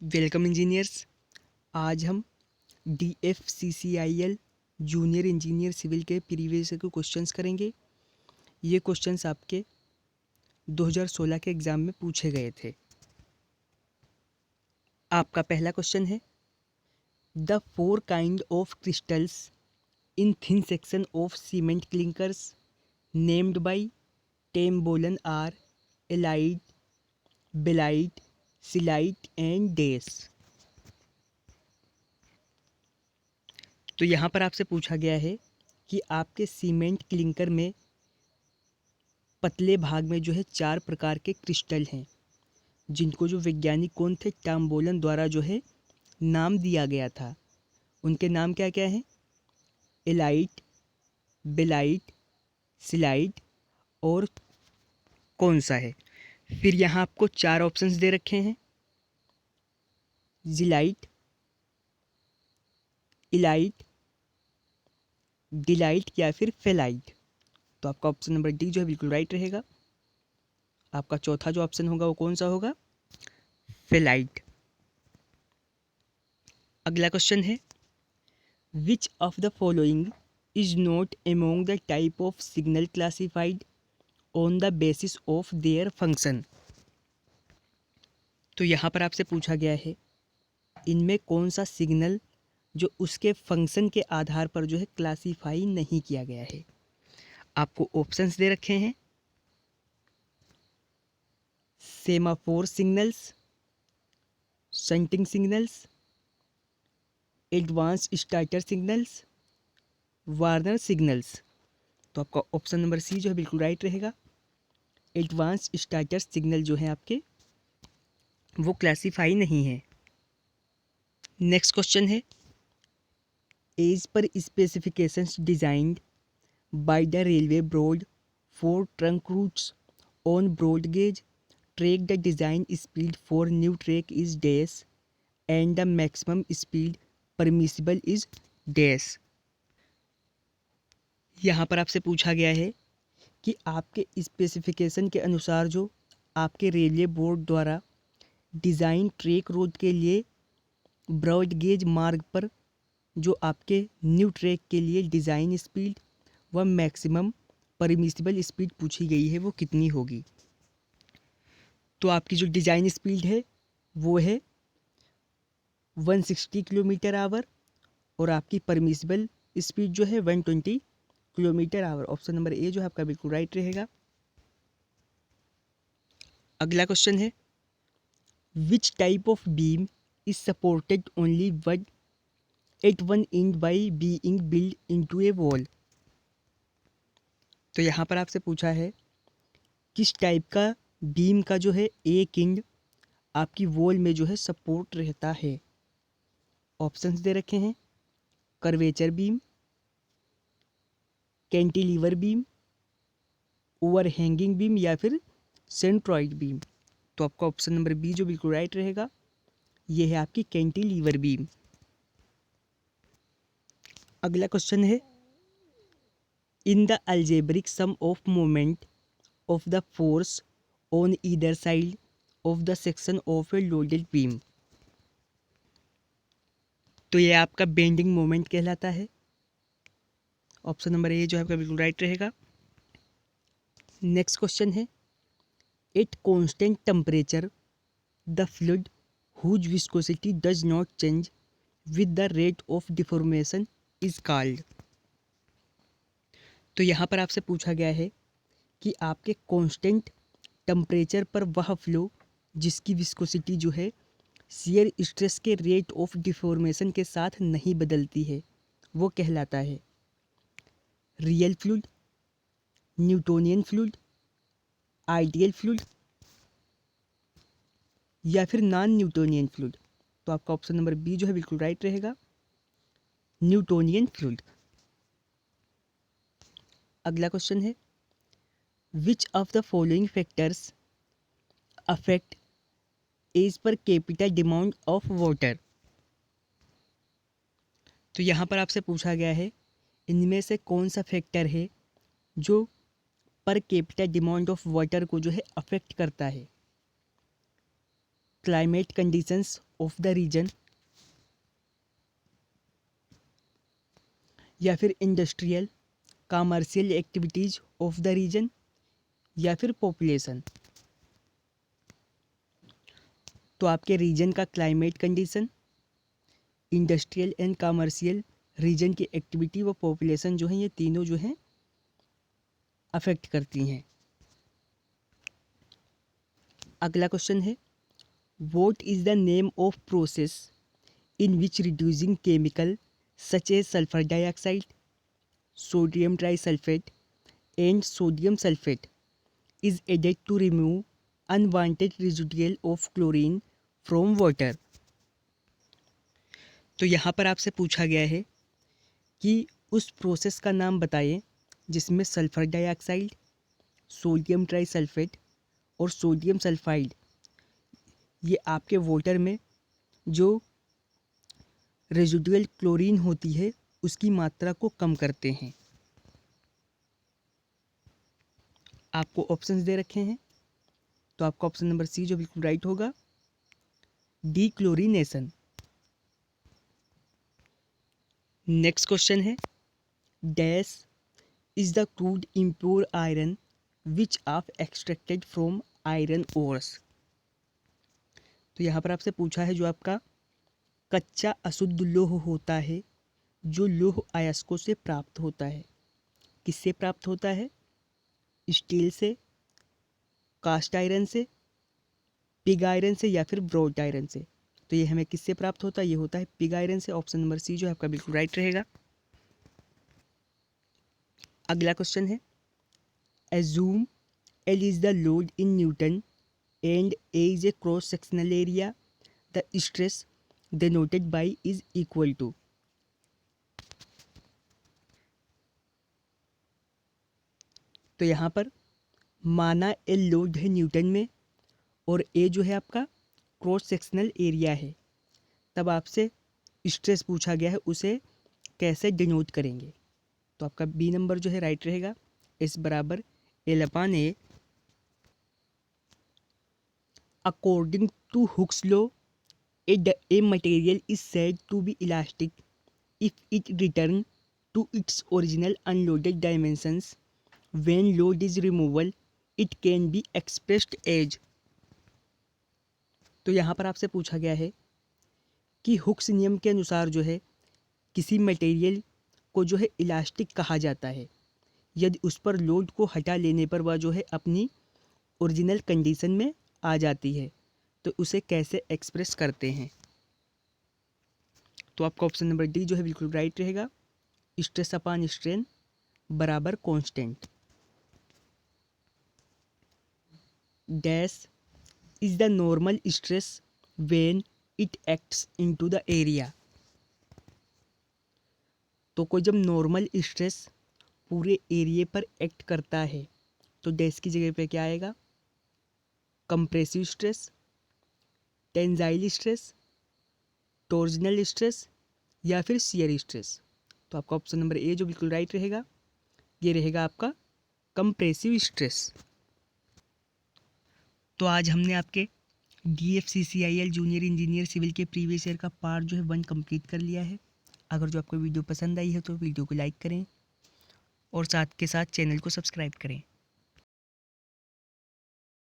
Welcome engineers. आज हम DFCCIL junior engineer civil के प्रीवियस के क्वेश्चंस करेंगे। ये क्वेश्चंस आपके 2016 के एग्ज़ाम में पूछे गए थे। आपका पहला क्वेश्चन है, the 4 kind of crystals in thin section of cement clinkers named by Tornebohm are alite, belite, celite and डेस। तो यहाँ पर आपसे पूछा गया है कि आपके सीमेंट क्लिंकर में पतले भाग में जो है 4 प्रकार के क्रिस्टल हैं, जिनको जो वैज्ञानिक कौन थे, टैम्बोलन द्वारा जो है नाम दिया गया था। उनके नाम क्या क्या हैं? एलाइट, बेलाइट, सिलाइट और कौन सा है? फिर यहाँ आपको 4 ऑप्शंस दे रखे हैं, जिलाइट, इलाइट, डिलाइट या फिर फेलाइट। तो आपका ऑप्शन नंबर डी जो है बिल्कुल राइट रहेगा। आपका चौथा जो ऑप्शन होगा वो कौन सा होगा? फेलाइट। अगला क्वेश्चन है, which of the following is not among the type of signal classified on the basis of their function. तो यहाँ पर आपसे पूछा गया है, इनमें कौन सा सिग्नल जो उसके फंक्शन के आधार पर जो है क्लासीफाई नहीं किया गया है। आपको ऑप्शंस दे रखे हैं, semaphore signals, shunting signals, advance starter signals, Warner signals. तो आपका ऑप्शन नंबर सी जो है बिल्कुल राइट रहेगा। एडवांस स्टार्टर सिग्नल जो है आपके वो क्लासीफाई नहीं है। नेक्स्ट क्वेश्चन है, as per specifications designed by the railway board for trunk routes on broad gauge track the design speed for new track is dash and the maximum speed permissible is dash. यहाँ पर आपसे पूछा गया है कि आपके specification के अनुसार जो आपके रेलवे बोर्ड द्वारा डिज़ाइन ट्रैक रोड के लिए ब्रॉड गेज मार्ग पर जो आपके न्यू ट्रैक के लिए डिज़ाइन स्पीड व मैक्सिमम परमिसिबल स्पीड पूछी गई है वो कितनी होगी। तो आपकी जो डिज़ाइन स्पीड है वो है 160 किलोमीटर आवर और आपकी परमिसिबल स्पीड जो है 120 kilometre hour. Option number A जो है आपका बिल्कुल राइट रहेगा। अगला क्वेश्चन है, which type of beam is supported only one at one inch by being build into a wall. तो यहाँ पर आपसे पूछा है, किस टाइप का बीम का जो है एक इंच आपकी वॉल में जो है सपोर्ट रहता है। ऑप्शंस दे रखे हैं, curvature beam, cantilever beam, overhanging beam या फिर सेंट्रॉइड बीम। तो आपका ऑप्शन नंबर बी जो बिल्कुल राइट रहेगा, ये है आपकी कैंटिलीवर बीम। अगला क्वेश्चन है, in the algebraic sum of moment of the force on either side of the section of a loaded beam. तो ये आपका बेंडिंग मोमेंट कहलाता है। ऑप्शन नंबर ए जो है आपका बिल्कुल राइट रहेगा। नेक्स्ट क्वेश्चन है, at constant temperature the fluid whose viscosity does not change with the rate of deformation is called. तो यहाँ पर आपसे पूछा गया है कि आपके कांस्टेंट टेम्परेचर पर वह फ्लो जिसकी विस्कोसिटी जो है शियर स्ट्रेस के रेट ऑफ डिफॉर्मेशन के साथ नहीं बदलती है वो कहलाता है real fluid, Newtonian fluid, ideal fluid या फिर नॉन न्यूटोनियन फ्लूइड। तो आपका ऑप्शन नंबर बी जो है बिल्कुल राइट रहेगा, न्यूटोनियन फ्लूइड। अगला क्वेश्चन है, which of the following factors affect as per capita demand of water. तो यहाँ पर आपसे पूछा गया है, इनमें से कौन सा फैक्टर है जो पर कैपिटा डिमांड ऑफ वाटर को जो है अफेक्ट करता है। Climate conditions of the region, या फिर industrial commercial activities of the region, या फिर पॉपुलेशन। तो आपके रीजन का climate condition, industrial and commercial region की एक्टिविटी व पॉपुलेशन जो है ये तीनों जो हैं अफेक्ट करती हैं। अगला क्वेश्चन है what is the name of process in which reducing chemical such as sulphur dioxide, sodium trisulphate and sodium sulphate is added to remove unwanted residual of chlorine from water। तो यहाँ पर आपसे पूछा गया है कि उस प्रोसेस का नाम बताइए जिसमें सल्फर डाइऑक्साइड, सोडियम ट्राइसल्फेट और सोडियम सल्फाइड ये आपके वाटर में जो रेजिडुअल क्लोरीन होती है उसकी मात्रा को कम करते हैं। आपको ऑप्शंस दे रखे हैं, तो आपका ऑप्शन नंबर सी जो बिल्कुल राइट होगा, डीक्लोरिनेशन। नेक्स्ट क्वेश्चन है dash is the crude impure iron which आप एक्सट्रैक्टेड फ्रॉम आयरन ओर्स। तो यहाँ पर आपसे पूछा है जो आपका कच्चा अशुद्ध लोह होता है जो लोह अयस्कों से प्राप्त होता है। किससे प्राप्त होता है? स्टील से, कास्ट आयरन से, पिग आयरन से, या फिर ब्रॉड आयरन से। तो ये हमें किससे प्राप्त होता है? ये होता है पिग आयरन से। ऑप्शन नंबर सी जो है आपका बिल्कुल राइट रहेगा। अगला क्वेश्चन है assume L is the load in newton and A is a cross sectional area, the stress denoted by is equal to. तो यहाँ पर माना एल लोड है न्यूटन में और ए जो है आपका क्रॉस सेक्शनल एरिया है, तब आपसे स्ट्रेस पूछा गया है, उसे कैसे डिनोट करेंगे? तो आपका बी नंबर जो है राइट रहेगा, एस बराबर L upon A. According to Hooke's law a material is said to be elastic if it return to its original unloaded dimensions when load is removal it can be expressed as. तो यहाँ पर आपसे पूछा गया है कि hooks नियम के अनुसार जो है किसी मटेरियल को जो है इलास्टिक कहा जाता है यदि उस पर लोड को हटा लेने पर वह जो है अपनी ओरिजिनल कंडीशन में आ जाती है। तो उसे कैसे एक्सप्रेस करते हैं? तो आपका ऑप्शन नंबर डी जो है बिल्कुल राइट रहेगा, स्ट्रेस अपान स्ट्रेन बराबर constant. Dash is the normal stress when it acts into the area. तो कोई जब नॉर्मल स्ट्रेस पूरे एरिया पर एक्ट करता है तो डैश की जगह पे क्या आएगा? Compressive stress, tensile stress, torsional stress, या फिर शियर स्ट्रेस। तो आपका ऑप्शन नंबर ए जो बिल्कुल राइट रहेगा, ये रहेगा आपका कंप्रेसिव स्ट्रेस। तो आज हमने आपके DFCCIL जूनियर इंजीनियर सिविल के प्रीवियस ईयर का पार्ट जो है 1 कंप्लीट कर लिया है। अगर जो आपको वीडियो पसंद आई है तो वीडियो को लाइक करें और साथ के साथ चैनल को सब्सक्राइब करें।